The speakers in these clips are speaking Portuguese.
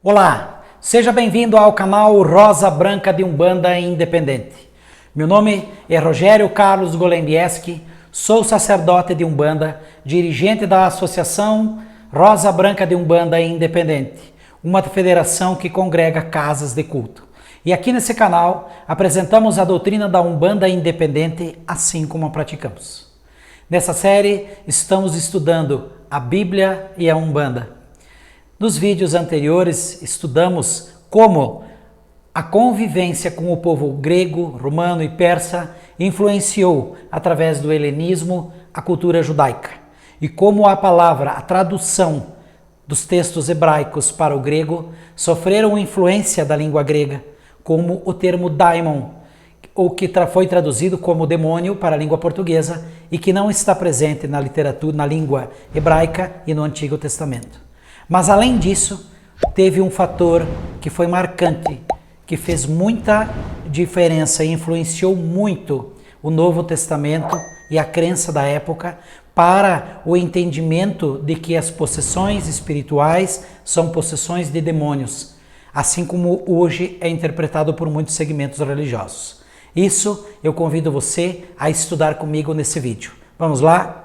Olá, seja bem-vindo ao canal Rosa Branca de Umbanda Independente. Meu nome é Rogério Carlos Golembieski, sou sacerdote de Umbanda, dirigente da Associação Rosa Branca de Umbanda Independente, uma federação que congrega casas de culto. E aqui nesse canal apresentamos a doutrina da Umbanda Independente assim como a praticamos. Nessa série estamos estudando a Bíblia e a Umbanda. Nos vídeos anteriores, estudamos como a convivência com o povo grego, romano e persa influenciou, através do helenismo, a cultura judaica. E como a palavra, a tradução dos textos hebraicos para o grego, sofreram influência da língua grega, como o termo daimon, ou que foi traduzido como demônio para a língua portuguesa e que não está presente na literatura, na língua hebraica e no Antigo Testamento. Mas além disso, teve um fator que foi marcante, que fez muita diferença e influenciou muito o Novo Testamento e a crença da época para o entendimento de que as possessões espirituais são possessões de demônios, assim como hoje é interpretado por muitos segmentos religiosos. Isso eu convido você a estudar comigo nesse vídeo. Vamos lá?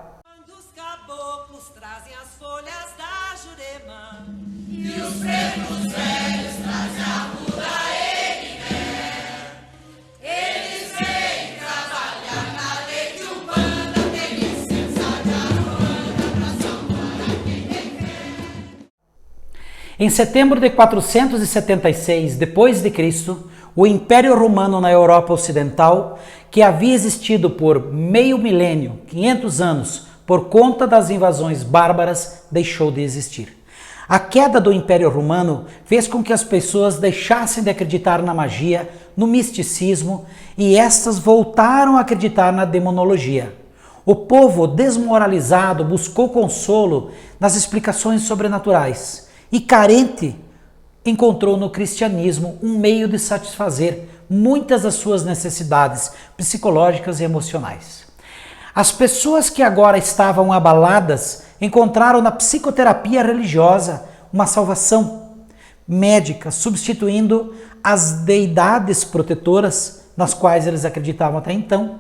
Em setembro de 476 d.C., o Império Romano na Europa Ocidental, que havia existido por meio milênio, 500 anos, por conta das invasões bárbaras, deixou de existir. A queda do Império Romano fez com que as pessoas deixassem de acreditar na magia, no misticismo, e estas voltaram a acreditar na demonologia. O povo desmoralizado buscou consolo nas explicações sobrenaturais e carente encontrou no cristianismo um meio de satisfazer muitas das suas necessidades psicológicas e emocionais. As pessoas que agora estavam abaladas encontraram na psicoterapia religiosa uma salvação médica, substituindo as deidades protetoras nas quais eles acreditavam até então,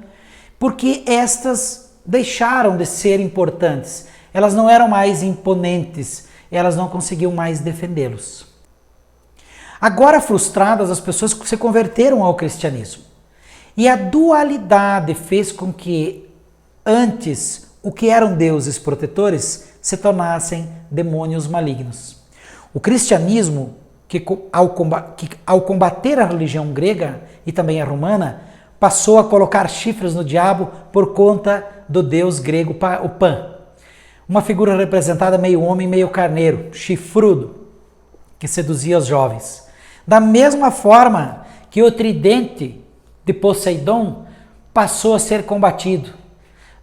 porque estas deixaram de ser importantes, elas não eram mais imponentes, elas não conseguiam mais defendê-los. Agora frustradas, as pessoas se converteram ao cristianismo. E a dualidade fez com que antes o que eram deuses protetores se tornassem demônios malignos. O cristianismo, que ao combater a religião grega e também a romana, passou a colocar chifres no diabo por conta do deus grego, o Pan. Uma figura representada meio homem, meio carneiro, chifrudo, que seduzia os jovens. Da mesma forma que o tridente de Poseidon passou a ser combatido.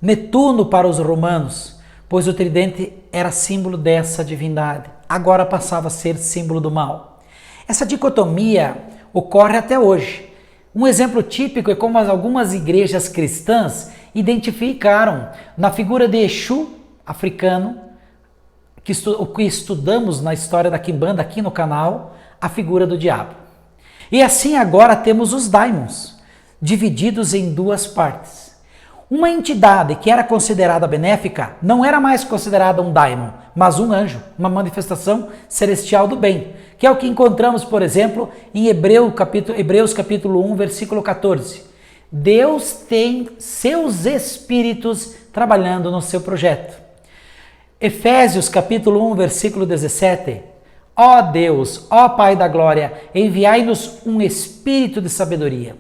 Netuno para os romanos, pois o tridente era símbolo dessa divindade, agora passava a ser símbolo do mal. Essa dicotomia ocorre até hoje. Um exemplo típico é como algumas igrejas cristãs identificaram na figura de Exu africano, que estudamos na história da Quimbanda aqui no canal, a figura do diabo. E assim agora temos os daimons, divididos em duas partes. Uma entidade que era considerada benéfica não era mais considerada um daimon, mas um anjo, uma manifestação celestial do bem, que é o que encontramos, por exemplo, em Hebreus capítulo 1, versículo 14. Deus tem seus espíritos trabalhando no seu projeto. Efésios capítulo 1, versículo 17. Ó Deus, ó Pai da glória, enviai-nos um espírito de sabedoria.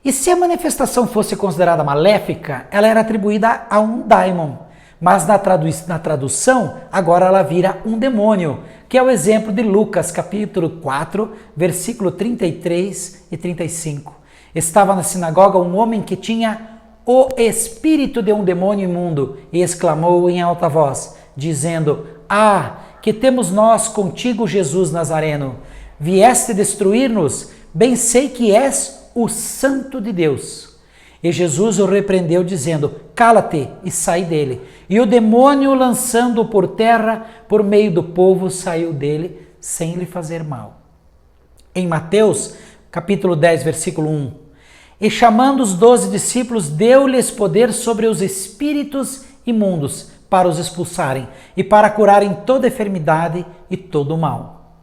E se a manifestação fosse considerada maléfica, ela era atribuída a um daimon. Mas na tradução, agora ela vira um demônio, que é o exemplo de Lucas capítulo 4, versículo 33 e 35. Estava na sinagoga um homem que tinha o espírito de um demônio imundo e exclamou em alta voz, dizendo: Ah, que temos nós contigo, Jesus Nazareno? Vieste destruir-nos? Bem sei que és o Santo de Deus. E Jesus o repreendeu, dizendo: Cala-te e sai dele. E o demônio, lançando-o por terra, por meio do povo, saiu dele, sem lhe fazer mal. Em Mateus, capítulo 10, versículo 1, e chamando os 12 discípulos, deu-lhes poder sobre os espíritos imundos para os expulsarem e para curarem toda enfermidade e todo o mal.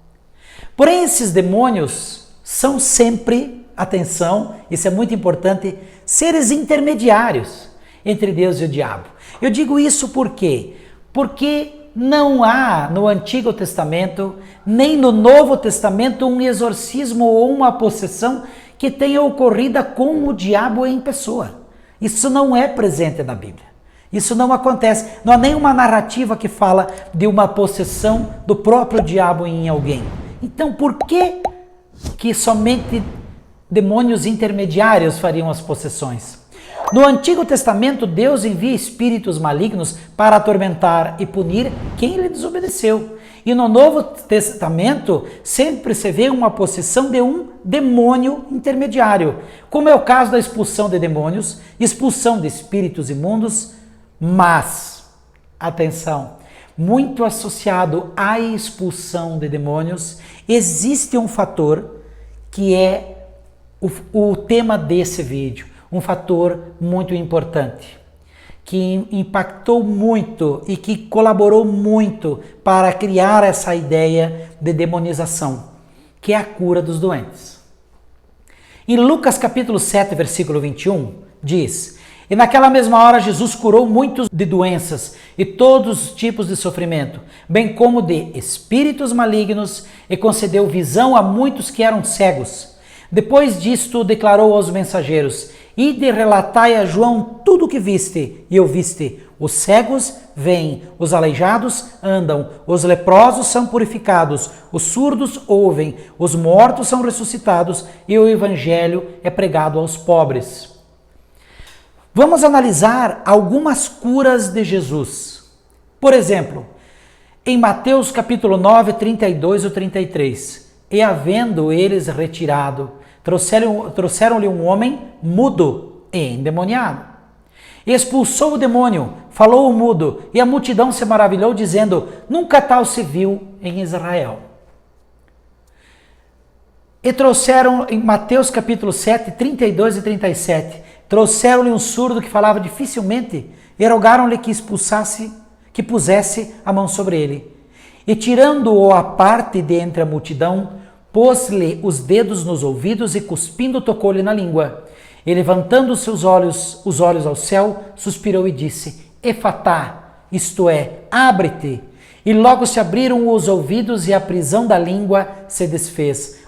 Porém, esses demônios são sempre, atenção, isso é muito importante, seres intermediários entre Deus e o diabo. Eu digo isso por quê? Porque não há no Antigo Testamento, nem no Novo Testamento, um exorcismo ou uma possessão que tenha ocorrido com o diabo em pessoa. Isso não é presente na Bíblia. Isso não acontece. Não há nenhuma narrativa que fala de uma possessão do próprio diabo em alguém. Então, por que somente demônios intermediários fariam as possessões? No Antigo Testamento, Deus envia espíritos malignos para atormentar e punir quem lhe desobedeceu. E no Novo Testamento, sempre se vê uma possessão de um demônio intermediário, como é o caso da expulsão de demônios, expulsão de espíritos imundos, mas, atenção, muito associado à expulsão de demônios, existe um fator que é o tema desse vídeo. Um fator muito importante, que impactou muito e que colaborou muito para criar essa ideia de demonização, que é a cura dos doentes. Em Lucas capítulo 7, versículo 21, diz: e naquela mesma hora Jesus curou muitos de doenças e todos os tipos de sofrimento, bem como de espíritos malignos, e concedeu visão a muitos que eram cegos. Depois disto declarou aos mensageiros: ide relatai a João tudo o que viste e ouviste. Os cegos veem, os aleijados andam, os leprosos são purificados, os surdos ouvem, os mortos são ressuscitados e o evangelho é pregado aos pobres. Vamos analisar algumas curas de Jesus. Por exemplo, em Mateus capítulo 9, 32 ou 33, e havendo eles retirado, trouxeram-lhe um homem mudo e endemoniado. Expulsou o demônio, falou o mudo, e a multidão se maravilhou, dizendo: nunca tal se viu em Israel. E trouxeram, em Mateus capítulo 7, 32 e 37, trouxeram-lhe um surdo que falava dificilmente, e rogaram-lhe que pusesse a mão sobre ele. E tirando-o à parte de entre a multidão, pôs-lhe os dedos nos ouvidos e cuspindo tocou-lhe na língua. E levantando os olhos ao céu, suspirou e disse: Efatá, isto é, abre-te. E logo se abriram os ouvidos e a prisão da língua se desfez,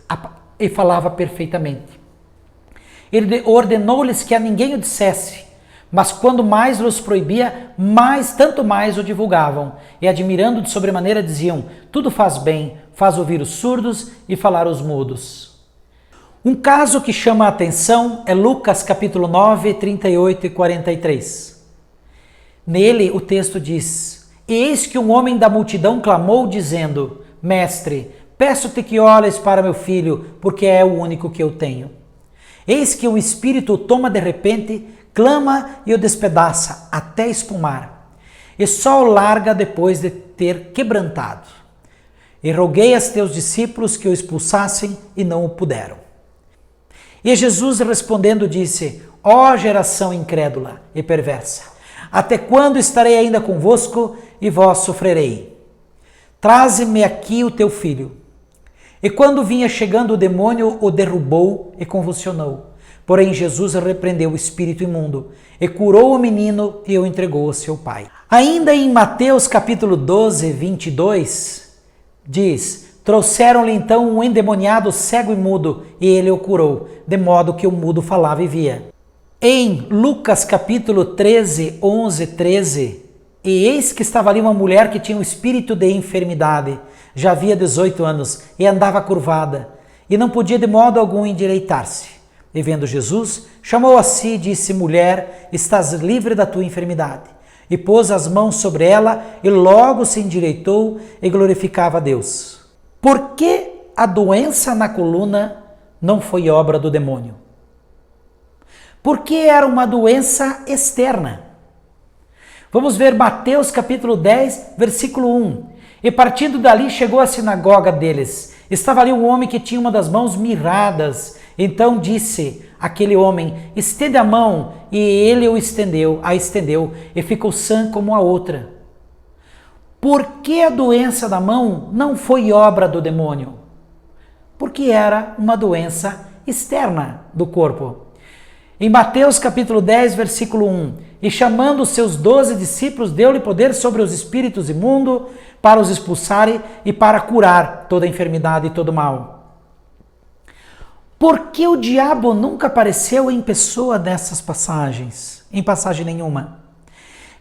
e falava perfeitamente. Ele ordenou-lhes que a ninguém o dissesse, mas quando mais lhes proibia, tanto mais o divulgavam, e admirando de sobremaneira diziam: tudo faz bem, faz ouvir os surdos e falar os mudos. Um caso que chama a atenção é Lucas capítulo 9, 38 e 43. Nele o texto diz: eis que um homem da multidão clamou dizendo: mestre, peço-te que olhes para meu filho, porque é o único que eu tenho. Eis que um espírito o toma de repente, clama e o despedaça até espumar, e só o larga depois de ter quebrantado. E roguei a teus discípulos que o expulsassem e não o puderam. E Jesus respondendo disse: ó geração incrédula e perversa, até quando estarei ainda convosco e vós sofrerei? Traze-me aqui o teu filho. E quando vinha chegando o demônio, o derrubou e convulsionou. Porém Jesus repreendeu o espírito imundo e curou o menino e o entregou ao seu pai. Ainda em Mateus capítulo 12, 22, diz: trouxeram-lhe então um endemoniado cego e mudo, e ele o curou, de modo que o mudo falava e via. Em Lucas capítulo 13, 11, 13, e eis que estava ali uma mulher que tinha um espírito de enfermidade, já havia 18 anos, e andava curvada, e não podia de modo algum endireitar-se. E vendo Jesus, chamou a si e disse: mulher, estás livre da tua enfermidade. E pôs as mãos sobre ela, e logo se endireitou e glorificava a Deus. Por que a doença na coluna não foi obra do demônio? Porque era uma doença externa. Vamos ver Mateus capítulo 10, versículo 1. E partindo dali chegou à sinagoga deles. Estava ali um homem que tinha uma das mãos mirradas. Então disse aquele homem: estende a mão. E ele a estendeu e ficou sã como a outra. Por que a doença da mão não foi obra do demônio? Porque era uma doença externa do corpo. Em Mateus capítulo 10, versículo 1, e chamando os seus 12 discípulos, deu-lhe poder sobre os espíritos imundos para os expulsarem e para curar toda enfermidade e todo mal. Por que o diabo nunca apareceu em pessoa nessas passagens? Em passagem nenhuma.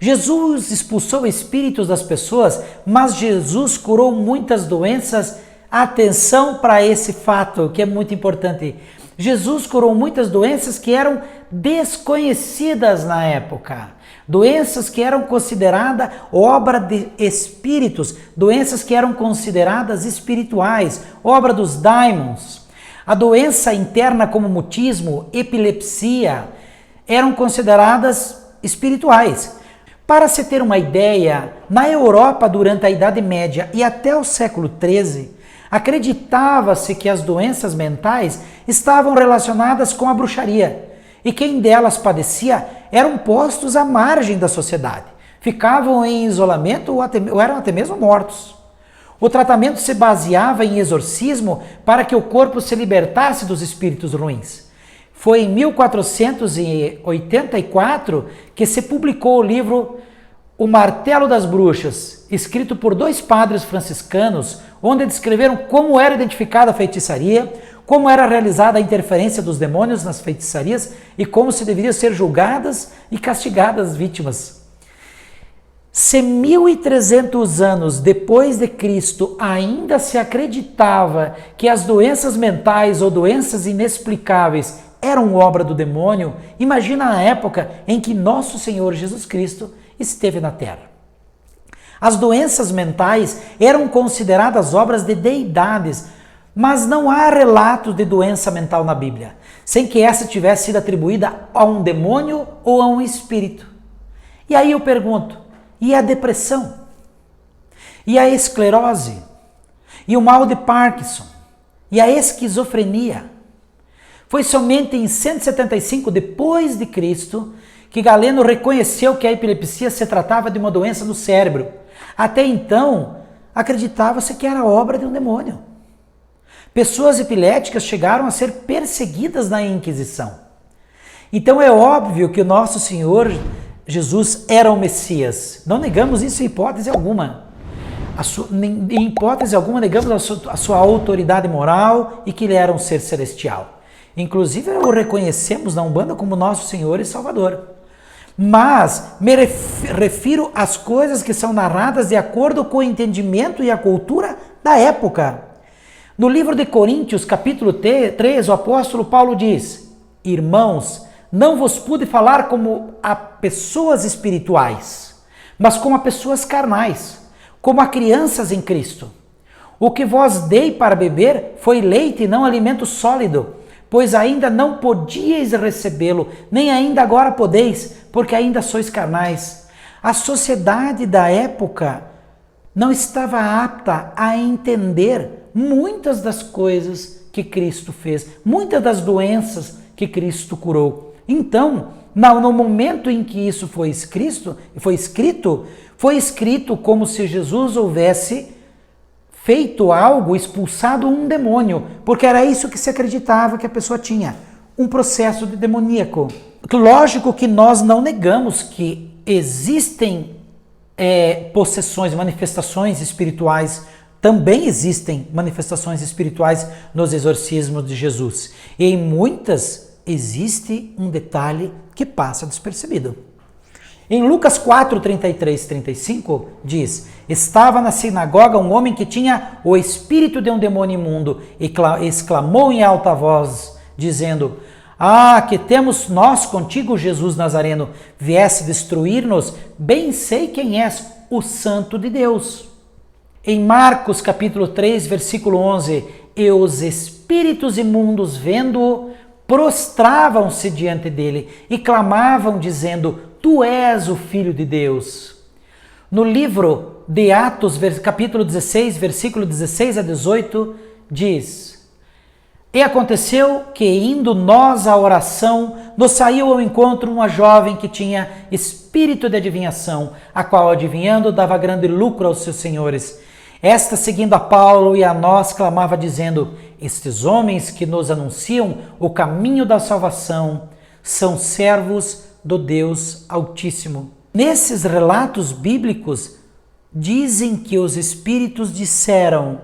Jesus expulsou espíritos das pessoas, mas Jesus curou muitas doenças. Atenção para esse fato que é muito importante. Jesus curou muitas doenças que eram desconhecidas na época. Doenças que eram consideradas obra de espíritos, doenças que eram consideradas espirituais, obra dos daimons. A doença interna como mutismo, epilepsia, eram consideradas espirituais. Para se ter uma ideia, na Europa durante a Idade Média e até o século XIII, acreditava-se que as doenças mentais estavam relacionadas com a bruxaria e quem delas padecia eram postos à margem da sociedade, ficavam em isolamento ou eram até mesmo mortos. O tratamento se baseava em exorcismo para que o corpo se libertasse dos espíritos ruins. Foi em 1484 que se publicou o livro O Martelo das Bruxas, escrito por 2 padres franciscanos, onde descreveram como era identificada a feitiçaria, como era realizada a interferência dos demônios nas feitiçarias e como se deveriam ser julgadas e castigadas as vítimas. Se 1300 anos depois de Cristo ainda se acreditava que as doenças mentais ou doenças inexplicáveis eram obra do demônio, imagina a época em que nosso Senhor Jesus Cristo esteve na Terra. As doenças mentais eram consideradas obras de deidades, mas não há relatos de doença mental na Bíblia, sem que essa tivesse sido atribuída a um demônio ou a um espírito. E aí eu pergunto, e a depressão? E a esclerose? E o mal de Parkinson? E a esquizofrenia? Foi somente em 175 depois de Cristo que Galeno reconheceu que a epilepsia se tratava de uma doença no cérebro. Até então, acreditava-se que era obra de um demônio. Pessoas epiléticas chegaram a ser perseguidas na Inquisição. Então é óbvio que o nosso Senhor Jesus era o Messias. Não negamos isso em hipótese alguma. Em hipótese alguma negamos a sua autoridade moral e que ele era um ser celestial. Inclusive o reconhecemos na Umbanda como nosso Senhor e Salvador. Mas me refiro às coisas que são narradas de acordo com o entendimento e a cultura da época. No livro de Coríntios, capítulo 3, o apóstolo Paulo diz: irmãos, não vos pude falar como a pessoas espirituais, mas como a pessoas carnais, como a crianças em Cristo. O que vos dei para beber foi leite e não alimento sólido, pois ainda não podíeis recebê-lo, nem ainda agora podeis, porque ainda sois carnais. A sociedade da época não estava apta a entender muitas das coisas que Cristo fez, muitas das doenças que Cristo curou. Então, no momento em que isso foi escrito como se Jesus houvesse feito algo, expulsado um demônio, porque era isso que se acreditava que a pessoa tinha, um processo de demoníaco. Lógico que nós não negamos que existem possessões, manifestações espirituais, também existem manifestações espirituais nos exorcismos de Jesus. E em muitas existe um detalhe que passa despercebido. Em Lucas 4, 33, 35, diz: estava na sinagoga um homem que tinha o espírito de um demônio imundo e exclamou em alta voz, dizendo: ah, que temos nós contigo, Jesus Nazareno, viesse destruir-nos, bem sei quem és, o Santo de Deus. Em Marcos capítulo 3, versículo 11, e os espíritos imundos, vendo-o, prostravam-se diante dele e clamavam, dizendo: tu és o Filho de Deus. No livro de Atos, capítulo 16, versículo 16 a 18, diz: E aconteceu que, indo nós à oração, nos saiu ao encontro uma jovem que tinha espírito de adivinhação, a qual, adivinhando, dava grande lucro aos seus senhores. Esta, seguindo a Paulo e a nós, clamava, dizendo: Estes homens que nos anunciam o caminho da salvação são servos do Deus Altíssimo. Nesses relatos bíblicos, dizem que os espíritos disseram: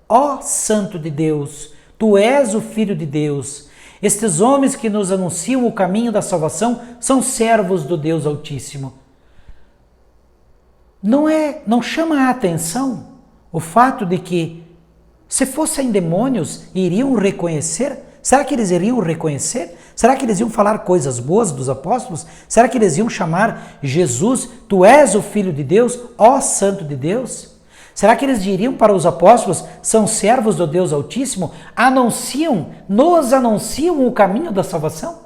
Ó Santo de Deus, tu és o Filho de Deus. Estes homens que nos anunciam o caminho da salvação são servos do Deus Altíssimo. Não chama a atenção o fato de que, se fossem demônios, iriam reconhecer? Será que eles iriam reconhecer? Será que eles iam falar coisas boas dos apóstolos? Será que eles iam chamar Jesus: Tu és o Filho de Deus, ó Santo de Deus? Será que eles diriam para os apóstolos: São servos do Deus Altíssimo? Nos anunciam o caminho da salvação?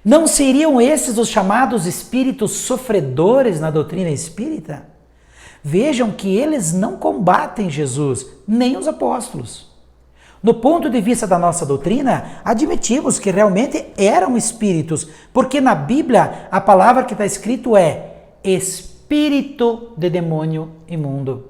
Não seriam esses os chamados espíritos sofredores na doutrina espírita? Vejam que eles não combatem Jesus, nem os apóstolos. Do ponto de vista da nossa doutrina, admitimos que realmente eram espíritos, porque na Bíblia a palavra que está escrito é espírito de demônio imundo.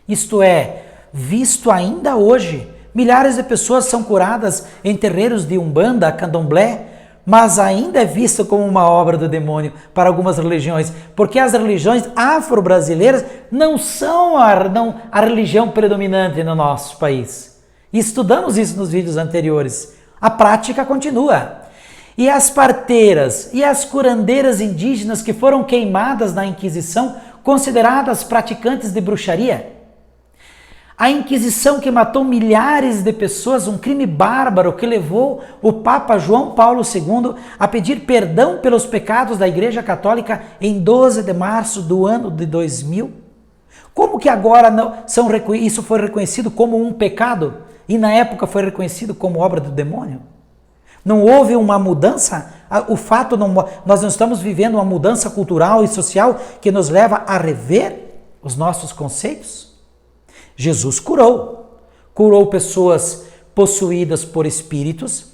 Isto é, visto ainda hoje, milhares de pessoas são curadas em terreiros de Umbanda, Candomblé, mas ainda é visto como uma obra do demônio para algumas religiões, porque as religiões afro-brasileiras não são a religião predominante no nosso país. E estudamos isso nos vídeos anteriores. A prática continua. E as parteiras e as curandeiras indígenas que foram queimadas na Inquisição, consideradas praticantes de bruxaria? A Inquisição que matou milhares de pessoas, um crime bárbaro que levou o Papa João Paulo II a pedir perdão pelos pecados da Igreja Católica em 12 de março do ano de 2000. Como que agora isso foi reconhecido como um pecado e na época foi reconhecido como obra do demônio? Não houve uma mudança? Nós não estamos vivendo uma mudança cultural e social que nos leva a rever os nossos conceitos? Jesus curou pessoas possuídas por espíritos,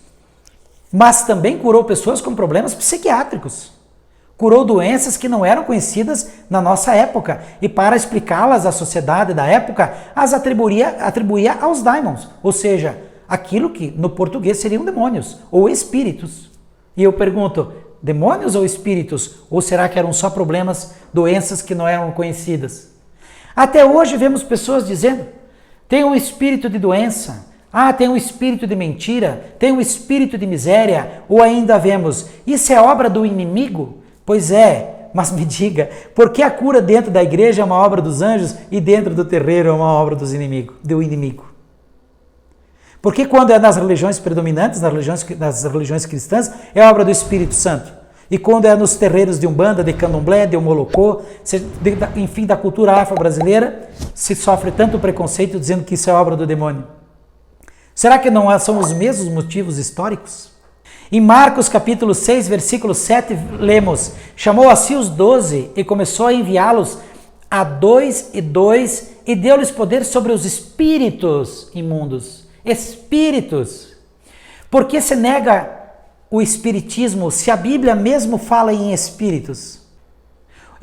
mas também curou pessoas com problemas psiquiátricos. Curou doenças que não eram conhecidas na nossa época e, para explicá-las à sociedade da época, as atribuía aos daimons, ou seja, aquilo que no português seriam demônios ou espíritos. E eu pergunto, demônios ou espíritos? Ou será que eram só problemas, doenças que não eram conhecidas? Até hoje vemos pessoas dizendo: tem um espírito de doença, tem um espírito de mentira, tem um espírito de miséria, ou ainda vemos: isso é obra do inimigo? Pois é, mas me diga, por que a cura dentro da igreja é uma obra dos anjos e dentro do terreiro é uma obra do inimigo? Porque quando é nas religiões predominantes, nas religiões cristãs, é obra do Espírito Santo? E quando é nos terreiros de Umbanda, de Candomblé, de Omolocô, enfim, da cultura afro-brasileira, se sofre tanto preconceito dizendo que isso é obra do demônio? Será que não são os mesmos motivos históricos? Em Marcos capítulo 6, versículo 7, lemos: chamou a si os 12 e começou a enviá-los a 2 e 2 e deu-lhes poder sobre os espíritos imundos. Espíritos! Por que se nega o espiritismo se a Bíblia mesmo fala em espíritos?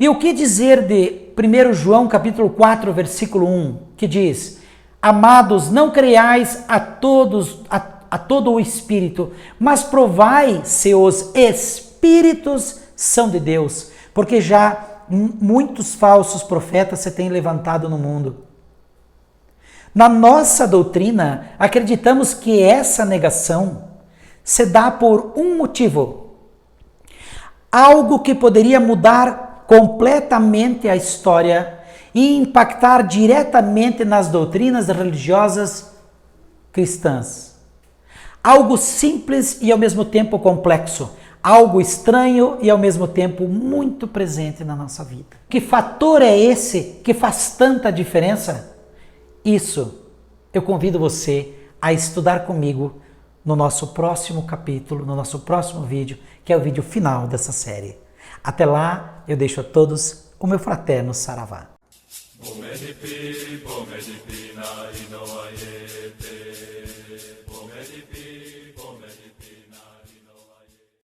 E o que dizer de 1 João capítulo 4, versículo 1, que diz: amados, não creiais a todo o espírito, mas provai se os espíritos são de Deus, porque já muitos falsos profetas se têm levantado no mundo. Na nossa doutrina, acreditamos que essa negação se dá por um motivo. Algo que poderia mudar completamente a história e impactar diretamente nas doutrinas religiosas cristãs. Algo simples e ao mesmo tempo complexo. Algo estranho e ao mesmo tempo muito presente na nossa vida. Que fator é esse que faz tanta diferença? Isso eu convido você a estudar comigo no nosso próximo capítulo, no nosso próximo vídeo, que é o vídeo final dessa série. Até lá, eu deixo a todos o meu fraterno Saravá. Pomedipi, pomedipi, na inoaiete, pomedipi.